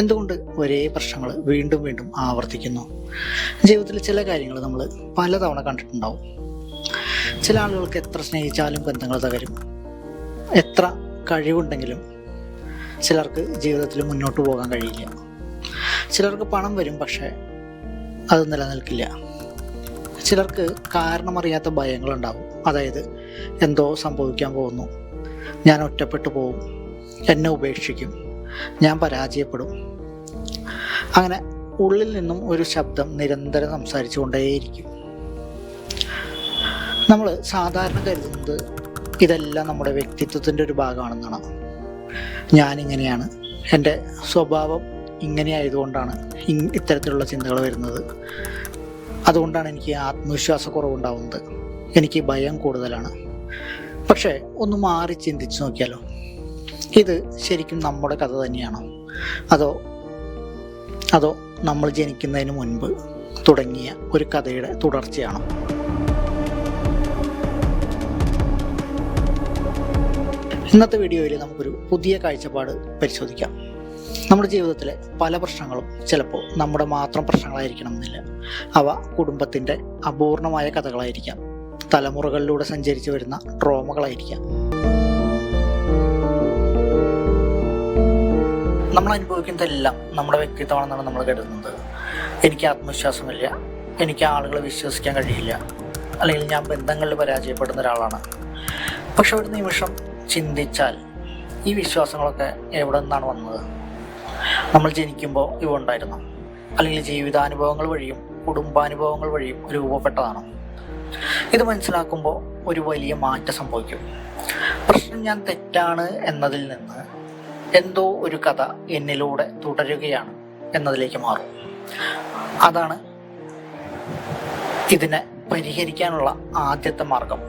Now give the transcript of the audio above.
എന്തുകൊണ്ട് ഒരേ പ്രശ്നങ്ങൾ വീണ്ടും വീണ്ടും ആവർത്തിക്കുന്നു? ജീവിതത്തിൽ ചില കാര്യങ്ങൾ നമ്മൾ പലതവണ കണ്ടിട്ടുണ്ടാവും. ചില ആളുകൾക്ക് എത്ര സ്നേഹിച്ചാലും ബന്ധങ്ങൾ തകരും. എത്ര കഴിവുണ്ടെങ്കിലും ചിലർക്ക് ജീവിതത്തിൽ മുന്നോട്ട് പോകാൻ കഴിയില്ല. ചിലർക്ക് പണം വരും, പക്ഷേ അത് നിലനിൽക്കില്ല. ചിലർക്ക് കാരണമറിയാത്ത ഭയങ്ങളുണ്ടാവും. അതായത്, എന്തോ സംഭവിക്കാൻ പോകുന്നു, ഞാൻ ഒറ്റപ്പെട്ടു പോകും, എന്നെ ഉപേക്ഷിക്കും, ഞാൻ പരാജയപ്പെടും. അങ്ങനെ ഉള്ളിൽ നിന്നും ഒരു ശബ്ദം നിരന്തരം സംസാരിച്ചു കൊണ്ടേയിരിക്കും. നമ്മൾ സാധാരണ കരുതുന്നത് ഇതെല്ലാം നമ്മുടെ വ്യക്തിത്വത്തിൻ്റെ ഒരു ഭാഗമാണെന്നാണ്. ഞാനിങ്ങനെയാണ്, എൻ്റെ സ്വഭാവം ഇങ്ങനെ ആയതുകൊണ്ടാണ് ഇത്തരത്തിലുള്ള ചിന്തകൾ വരുന്നത്, അതുകൊണ്ടാണ് എനിക്ക് ആത്മവിശ്വാസക്കുറവുണ്ടാവുന്നത്, എനിക്ക് ഭയം കൂടുതലാണ്. പക്ഷേ ഒന്ന് മാറി ചിന്തിച്ച് നോക്കിയാലോ, ഇത് ശരിക്കും നമ്മുടെ കഥ തന്നെയാണോ? അതോ നമ്മൾ ജനിക്കുന്നതിന് മുൻപ് തുടങ്ങിയ ഒരു കഥയുടെ തുടർച്ചയാണോ? ഇന്നത്തെ വീഡിയോയിൽ നമുക്കൊരു പുതിയ കാഴ്ചപ്പാട് പരിശോധിക്കാം. നമ്മുടെ ജീവിതത്തിലെ പല പ്രശ്നങ്ങളും ചിലപ്പോൾ നമ്മുടെ മാത്രം പ്രശ്നങ്ങളായിരിക്കണം എന്നില്ല. അവ കുടുംബത്തിൻ്റെ അപൂർണമായ കഥകളായിരിക്കാം, തലമുറകളിലൂടെ സഞ്ചരിച്ചു വരുന്ന ട്രോമകളായിരിക്കാം. നമ്മൾ അനുഭവിക്കുന്നതെല്ലാം നമ്മുടെ വ്യക്തിത്വമാണെന്നാണ് നമ്മൾ കരുതുന്നത്. എനിക്ക് ആത്മവിശ്വാസമില്ല, എനിക്ക് ആളുകളെ വിശ്വസിക്കാൻ കഴിയില്ല, അല്ലെങ്കിൽ ഞാൻ ബന്ധങ്ങളിൽ പരാജയപ്പെടുന്ന ഒരാളാണ്. പക്ഷെ ഒരു നിമിഷം ചിന്തിച്ചാൽ ഈ വിശ്വാസങ്ങളൊക്കെ എവിടെ നിന്നാണ് വന്നത്? നമ്മൾ ജനിക്കുമ്പോൾ ഇവ ഉണ്ടായിരുന്നു, അല്ലെങ്കിൽ ജീവിതാനുഭവങ്ങൾ വഴിയും കുടുംബാനുഭവങ്ങൾ വഴിയും രൂപപ്പെട്ടതാണോ? ഇത് മനസ്സിലാക്കുമ്പോൾ ഒരു വലിയ മാറ്റം സംഭവിക്കും. പ്രശ്നം ഞാൻ തെറ്റാണ് എന്നതിൽ നിന്ന് എന്തോ ഒരു കഥ എന്നിലൂടെ തുടരുകയാണ് എന്നതിലേക്ക് മാറും. അതാണ് ഇതിനെ പരിഹരിക്കാനുള്ള ആദ്യത്തെ മാർഗം.